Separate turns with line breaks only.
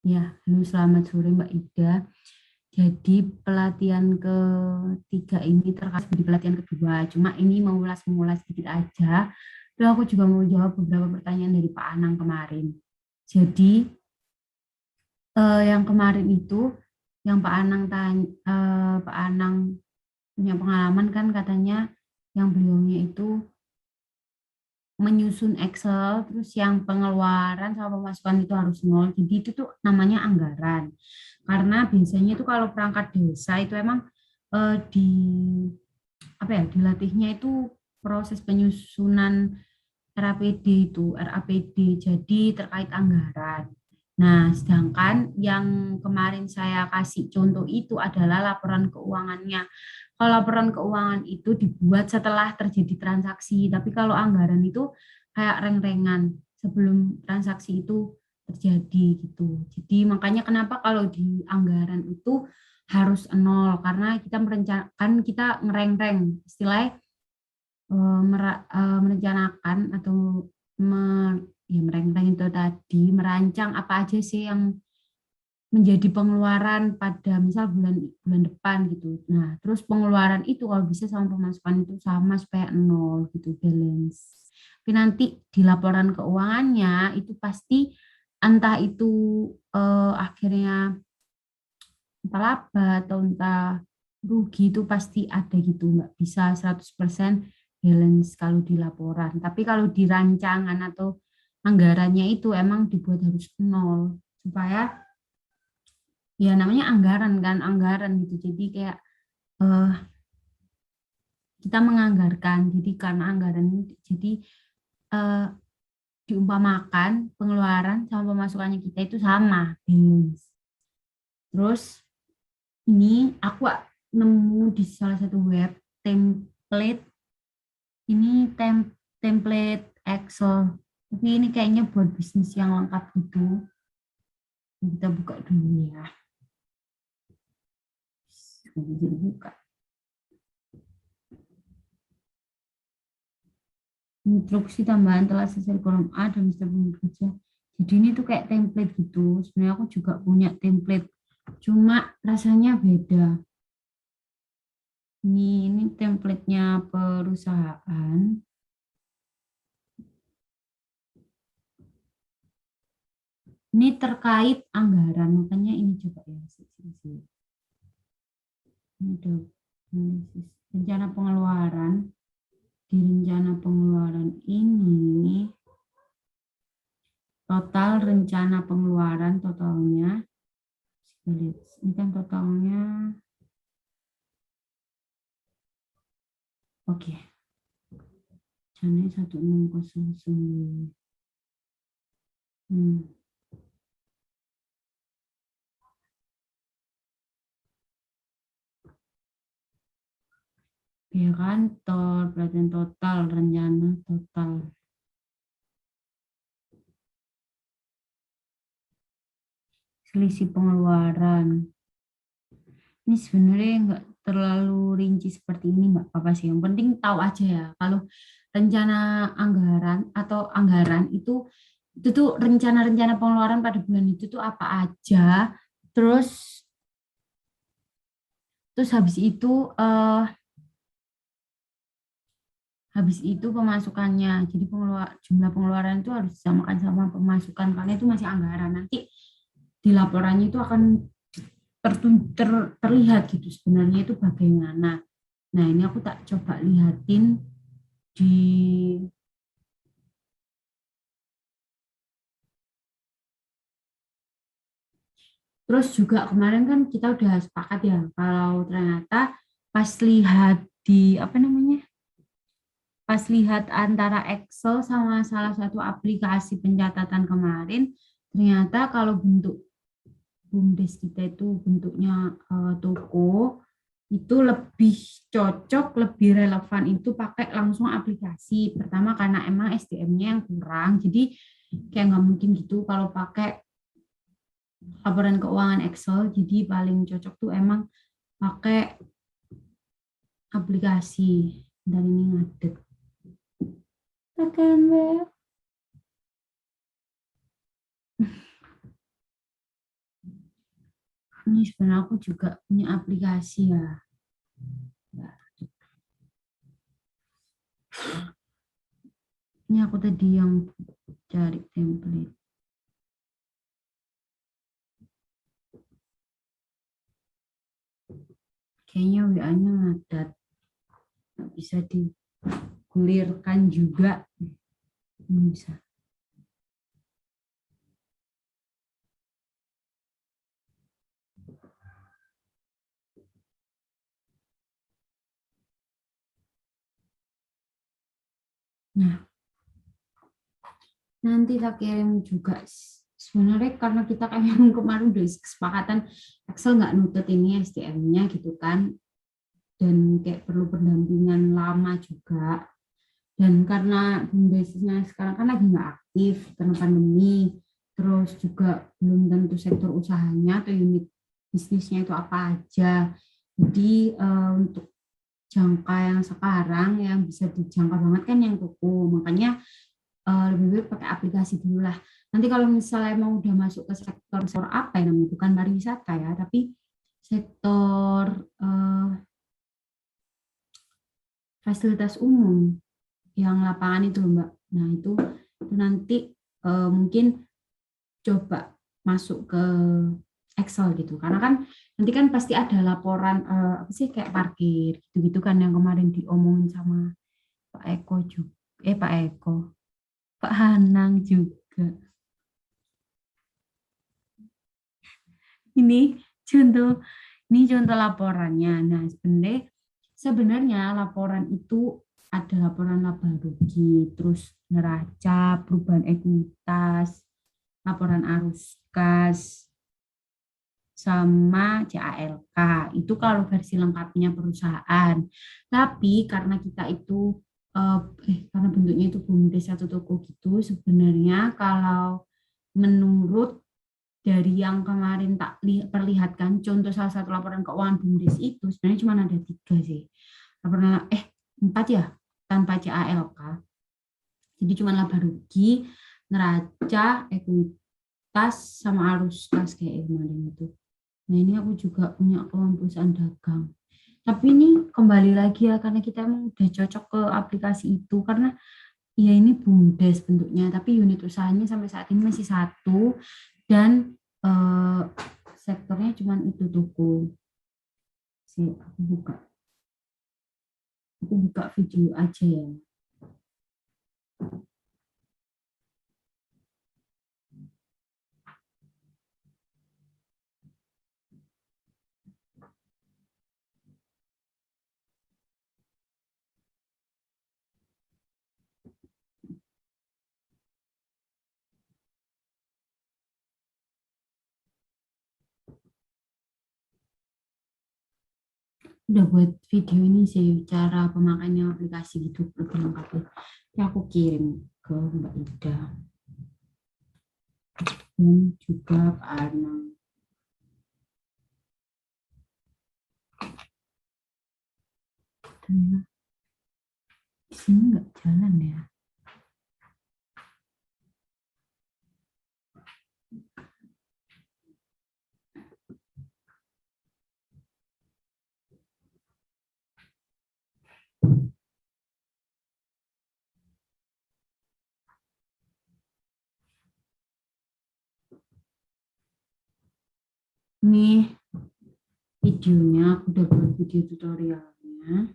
Ya, halo selamat sore Mbak Ida. Jadi pelatihan ketiga ini terkait di pelatihan kedua. Cuma ini mau ulas-mengulas sedikit aja. Terus aku juga mau jawab beberapa pertanyaan dari Pak Anang kemarin. Jadi yang kemarin itu yang Pak Anang tanya, Pak Anang punya pengalaman kan katanya yang beliaunya itu menyusun Excel, terus yang pengeluaran sama pemasukan itu harus nol. Jadi itu tuh namanya anggaran. Karena biasanya itu kalau perangkat desa itu emang di apa ya dilatihnya itu proses penyusunan RAPD itu RAPD jadi terkait anggaran. Nah, sedangkan yang kemarin saya kasih contoh itu adalah laporan keuangannya. Kalau laporan keuangan itu dibuat setelah terjadi transaksi, tapi kalau anggaran itu kayak reng-rengan sebelum transaksi itu terjadi gitu. Jadi makanya kenapa kalau di anggaran itu harus nol karena kita merencanakan kita ngereng-reng istilahnya merencanakan atau ya merancang itu tadi merancang apa aja sih yang menjadi pengeluaran pada misal bulan bulan depan gitu. Nah, terus pengeluaran itu kalau bisa sama pemasukan itu sama supaya nol gitu balance. Tapi nanti di laporan keuangannya itu pasti entah itu akhirnya entah laba atau entah rugi itu pasti ada gitu, nggak bisa 100% balance kalau di laporan. Tapi kalau di rancangan atau anggarannya itu emang dibuat harus nol supaya ya namanya anggaran kan anggaran gitu. Jadi kayak eh, kita menganggarkan. Jadi karena anggaran ini jadi eh, diumpamakan pengeluaran sama pemasukannya kita itu sama balance. Terus ini aku nemu di salah satu web template ini template Excel tapi ini kayaknya buat bisnis yang lengkap gitu. Kita buka dulu ya. Jadi buka instruksi tambahan telah selesai kolom A dan Mister bekerja. Jadi ini tuh kayak template gitu. Sebenarnya aku juga punya template, cuma rasanya beda. Ini templatenya perusahaan. Ini terkait anggaran, makanya ini coba ya. Ini ada analisis rencana pengeluaran. Di rencana pengeluaran ini, total rencana pengeluaran totalnya, ini kan totalnya, oke, rencana 1609. Biaya kantor, perhatian total, rencana total. Selisih pengeluaran. Ini sebenarnya nggak terlalu rinci seperti ini, Mbak Papa sih. Yang penting tahu aja ya, kalau rencana anggaran atau anggaran itu tuh rencana-rencana pengeluaran pada bulan itu tuh apa aja. Terus terus habis itu pemasukannya. Jadi jumlah pengeluaran itu harus disamakan sama pemasukan karena itu masih anggaran. Nanti di laporannya itu akan terlihat gitu sebenarnya itu bagaimana. Nah, ini aku tak coba lihatin di terus juga kemarin kan kita udah sepakat ya kalau ternyata pas lihat di apa namanya? Pas lihat antara Excel sama salah satu aplikasi pencatatan kemarin, ternyata kalau bentuk BUMDes kita itu bentuknya toko, itu lebih cocok, lebih relevan itu pakai langsung aplikasi. Pertama karena emang SDM-nya yang kurang, jadi kayak nggak mungkin gitu kalau pakai laporan keuangan Excel. Jadi paling cocok tuh emang pakai aplikasi. Dan ini ngadek. Tekan web. Ini sebenarnya aku juga punya aplikasi ya. Ini aku tadi yang cari template. Kayaknya WA-nya ngadat. Nggak bisa digulirkan juga. Ini bisa. Nah, nanti tak kirim juga. Sebenarnya karena kita kayak kemarin udah kesepakatan Excel nggak nutut ini SDM-nya gitu kan, dan kayak perlu pendampingan lama juga. Dan karena BUMDES-nya sekarang kan lagi nggak aktif karena pandemi, terus juga belum tentu sektor usahanya atau unit bisnisnya itu apa aja. Jadi untuk jangka yang sekarang yang bisa dijangkau banget kan yang toko, makanya lebih baik pakai aplikasi dulu lah. Nanti kalau misalnya mau udah masuk ke sektor apa ya namanya, bukan pariwisata ya, tapi sektor fasilitas umum yang lapangan itu Mbak. Nah itu nanti mungkin coba masuk ke Excel gitu. Karena kan nanti kan pasti ada laporan apa sih kayak parkir gitu-gitu kan yang kemarin diomongin sama Pak Eko juga. Pak Eko, Pak Hanang juga. Ini contoh laporannya. Nah, sebenarnya laporan itu ada laporan laba rugi, terus neraca, perubahan ekuitas, laporan arus kas, sama CALK. Itu kalau versi lengkapnya perusahaan. Tapi karena kita itu karena bentuknya itu BUMDes atau toko gitu, sebenarnya kalau menurut dari yang kemarin tak perlihatkan contoh salah satu laporan keuangan BUMDes itu sebenarnya cuma ada 3 sih. Laporan 4 ya tanpa CALK. Jadi cuma laba rugi, neraca, ekuitas sama arus kas kayak kemarin itu. Nah ini aku juga punya keuangan perusahaan dagang. Tapi ini kembali lagi ya karena kita emang udah cocok ke aplikasi itu karena ya ini BUMDes bentuknya, tapi unit usahanya sampai saat ini masih satu dan sektornya cuma itu toko. Sih, aku buka video aja ya. Udah buat video ini sih cara pemakaiannya aplikasi gitu lebih lengkapnya. Ya aku kirim ke Mbak Ida dan juga Pak Arnang. Di sini nggak jalan ya. Nih videonya, aku udah buat video tutorialnya.